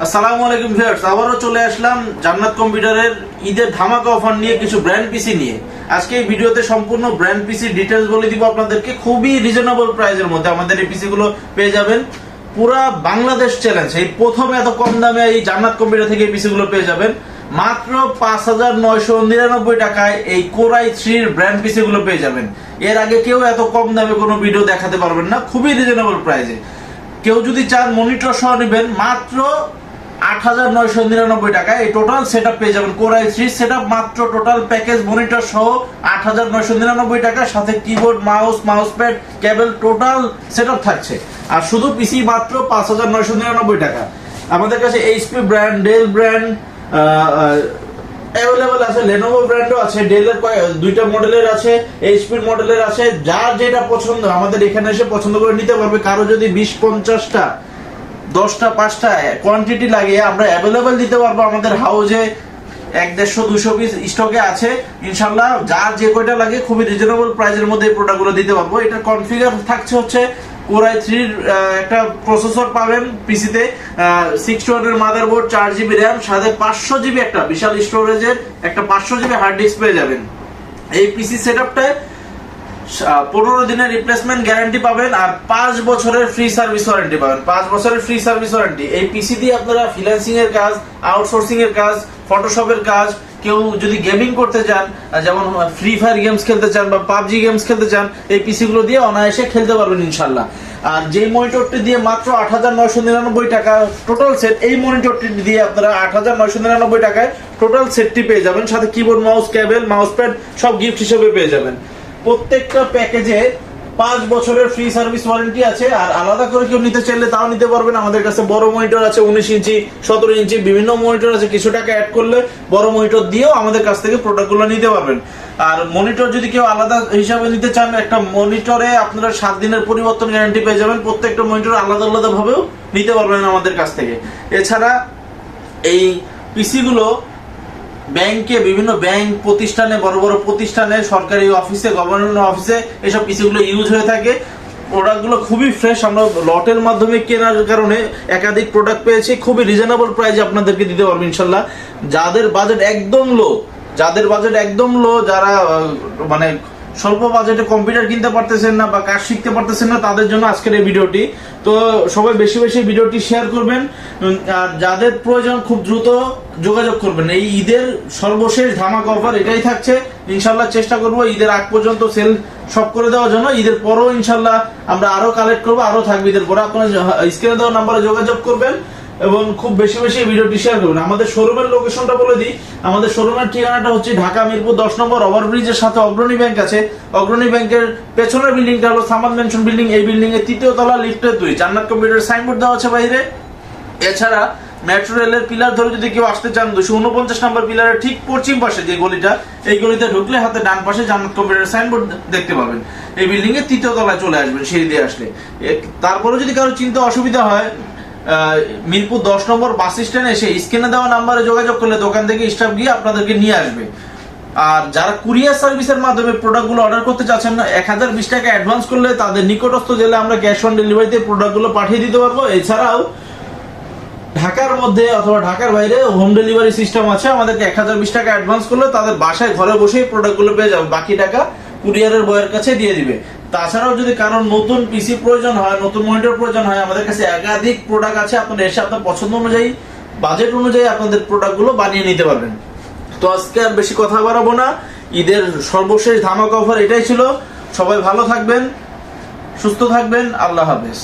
আসসালামু আলাইকুম ভিউয়ার্স, আবারও চলে আসলাম জান্নাত কম্পিউটারের ঈদের ধামাকা অফার নিয়ে, কিছু ব্র্যান্ড পিসি নিয়ে। আজকে এই ভিডিওতে সম্পূর্ণ ব্র্যান্ড পিসি ডিটেইলস বলে দিব আপনাদেরকে। খুবই রিজনেবল প্রাইসের মধ্যে আমাদের এই পিসি গুলো পেয়ে যাবেন। পুরা বাংলাদেশ চ্যালেঞ্জ, এই প্রথম এত কম দামে এই জান্নাত কম্পিউটার থেকে এই পিসি গুলো পেয়ে যাবেন মাত্র ৫,৯৯৯ টাকায়। এই Core i3 ব্র্যান্ড পিসি গুলো পেয়ে যাবেন। এর আগে কেউ এত কম দামে কোনো ভিডিও দেখাতে পারবেন না, খুবই রিজনেবল প্রাইসে। কেউ যদি চান মনিটর সহ নেবেন মাত্র ৮,৯৯৯ টাকা এই টোটাল সেটআপ পেয়ে যাবেন। Core i3 সেটআপ মাত্র টোটাল প্যাকেজ মনিটর সহ ৮,৯৯৯ টাকা, সাথে কিবোর্ড, মাউস প্যাড, কেবল টোটাল সেটআপ থাকছে। আর শুধু পিসি মাত্র ৫,৯৯৯ টাকা। আমাদের কাছে HP brand, del brand available আছে, লেনোভো ব্র্যান্ডও আছে, ডেলের দুইটা মডেলের আছে, এইচপির মডেলের আছে। যার যেটা পছন্দ আমাদের এখানে এসে পছন্দ করে নিতে পারবে। কারো যদি ২০-৫০টা 10টা 5টা কোয়ান্টিটি লাগিয়ে আমরা অ্যাভেলেবল দিতে পারবো। আমাদের হাউজে ১-১৫০-২০০ পিস স্টকে আছে ইনশাআল্লাহ। যার যে কয়টা লাগে খুবই রিজনেবল প্রাইসের মধ্যে এই প্রোডাক্টগুলো দিতে পারবো। এটা কনফিগার থাকছে হচ্ছে Core i3 একটা প্রসেসর পাবেন পিসিতে, 620 মাদারবোর্ড, 4GB RAM, সাথে 500GB একটা বিশাল স্টোরেজের একটা 500GB হার্ড ডিস্ক পেয়ে যাবেন। এই পিসি সেটআপটায় 15 দিনের রিপ্লেসমেন্ট গ্যারান্টি পাবেন আর 5 বছরের ফ্রি সার্ভিস ওয়ারেন্টি পাবেন। 5 বছরের ফ্রি সার্ভিস ওয়ারেন্টি। এই পিসি দিয়ে আপনারা ফ্রিল্যান্সিং এর কাজ, আউটসোর্সিং এর কাজ, ফটোশপের কাজ, কেউ যদি গেমিং করতে চান, যেমন ফ্রি ফায়ার গেমস খেলতে চান বা পাবজি গেমস খেলতে চান, এই পিসি গুলো দিয়ে অনায়াসে খেলতে পারবেন ইনশাআল্লাহ। আর যে মনিটরটি দিয়ে মাত্র ৮,৯৯৯ টাকা টোটাল সেট, এই মনিটরটি দিয়ে আপনারা ৮,৯৯৯ টাকায় টোটাল সেটটি পেয়ে যাবেন, সাথে কিবোর্ড, মাউস, কেবল, মাউস প্যাড সব গিফট হিসেবে পেয়ে যাবেন। প্রত্যেকটা প্যাকেজে 5 বছরের ফ্রি সার্ভিস ওয়ারেন্টি আছে। আর আলাদা করে কেউ নিতে চাইলে তাও নিতে পারবেন। আমাদের কাছে বড় মনিটর আছে, 19 ইঞ্চি, 17 ইঞ্চি, বিভিন্ন মনিটর আছে। কিছু টাকা অ্যাড করলে বড় মনিটর দিয়েও আমাদের কাছ থেকে প্রোডাক্টগুলো নিতে পারবেন। আর মনিটর যদি কেউ আলাদা হিসাবে নিতে চান, একটা মনিটরে আপনারা 7 দিনের পরিবর্তন গ্যারান্টি পেয়ে যাবেন। প্রত্যেকটা মনিটর আলাদা আলাদা ভাবেও নিতে পারবেন আমাদের কাছ থেকে। এছাড়া এই পিসি গুলো ব্যাংকে, বিভিন্ন ব্যাংক প্রতিষ্ঠানে, বড় বড় প্রতিষ্ঠানে, সরকারি অফিসে, গভর্নমেন্ট অফিসে এসব পিসিগুলো ইউজ হয়ে থাকে। প্রোডাক্টগুলো খুবই ফ্রেশ। আমরা লটের মাধ্যমে কেনার কারণে একাধিক প্রোডাক্ট পেয়েছি, খুবই রিজনেবল প্রাইসে আপনাদেরকে দিতে পারবো ইনশাল্লাহ। যাদের বাজেট একদম লো, যারা মানে স্বল্প বাজেটে কম্পিউটার কিনতে পারতেছেন না বা কাজ শিখতে পারতেছেন না, তাদের জন্য আজকের এই ভিডিওটি। তো সবাই বেশি বেশি ভিডিওটি শেয়ার করবেন। আর যাদের প্রয়োজন খুব দ্রুত যোগাযোগ করবেন। এই ঈদের সর্বশেষ ধামাকা অফার এটাই থাকছে ইনশাল্লাহ। চেষ্টা করবো ঈদের আগ পর্যন্ত সেল সব করে দেওয়ার জন্য। ঈদের পরও ইনশাল্লাহ আমরা আরো কালেক্ট করবো, আরো থাকবে ঈদের পরে। আপনারা স্ক্রিনে দেওয়া নাম্বারে যোগাযোগ করবেন এবং খুব বেশি বেশি ভিডিওটি শেয়ার করবেন। আমাদের শোরুমের লোকেশনটা বলে দিই। আমাদের শোরুমের ঠিকানাটা হচ্ছে ঢাকা মিরপুর 10 নম্বর ওভারব্রিজের সাথে অগ্রণী ব্যাংক আছে। অগ্রণী ব্যাংকের পেছনের বিল্ডিংটা হলো সামাদ মেনশন বিল্ডিং। এই বিল্ডিং এর 3য় তলা, লিফটের 2, জান্নাত কম্পিউটার সাইনবোর্ড দেওয়া আছে বাইরে। এছাড়া মেট্রো রেলের পিলার ধরে যদি কেউ আসতে চান, 249 নম্বর পিলারের ঠিক পশ্চিম পাশে যে গলিটা, এই গলিতে ঢুকলে হাতে ডান পাশে জান্নাত কম্পিউটার সাইনবোর্ড দেখতে পাবেন। এই বিল্ডিং এর 3য় তলায় চলে আসবেন সিঁড়ি দিয়ে আসলে। তারপরে যদি কারো চিন্তা অসুবিধা হয়, মিরপুর 10 নম্বর বাস স্ট্যান্ডে এসে স্ক্রিনে দেওয়া নাম্বারে যোগাযোগ করলে দোকান থেকে স্টাফ গিয়ে আপনাদেরকে নিয়ে আসবে। আর যারা কুরিয়ার সার্ভিসের মাধ্যমে প্রোডাক্টগুলো অর্ডার করতে চাচ্ছেন, 1020 টাকা অ্যাডভান্স করলে তাদের নিকটস্থ জেলে আমরা ক্যাশ অন ডেলিভারিতে প্রোডাক্টগুলো পাঠিয়ে দিতে পারবো। এছাড়াও ঢাকার মধ্যে অথবা ঢাকার বাইরে হোম ডেলিভারি সিস্টেম আছে। আমাদেরকে 1020 টাকা অ্যাডভান্স করলে তাদের বাসায় ঘরে বসেই প্রোডাক্টগুলো পেয়ে যাবে, বাকি টাকা কুরিয়ারের বয়ের কাছে দিয়ে দিবে। তাছাড়াও যদি কারণ নতুন পিসি প্রয়োজন হয়, নতুন মনিটর প্রয়োজন হয়, আমাদের কাছে একাধিক প্রোডাক্ট আছে। আপনারা এসে আপনার পছন্দ অনুযায়ী, বাজেট অনুযায়ী আপনাদের প্রোডাক্টগুলো বানিয়ে নিতে পারবেন। তো আজকে আর বেশি কথা বাড়াবো না। ঈদের সর্বশেষ ধামাকা অফার এটাই ছিল। সবাই ভালো থাকবেন, সুস্থ থাকবেন। আল্লাহ হাফেজ।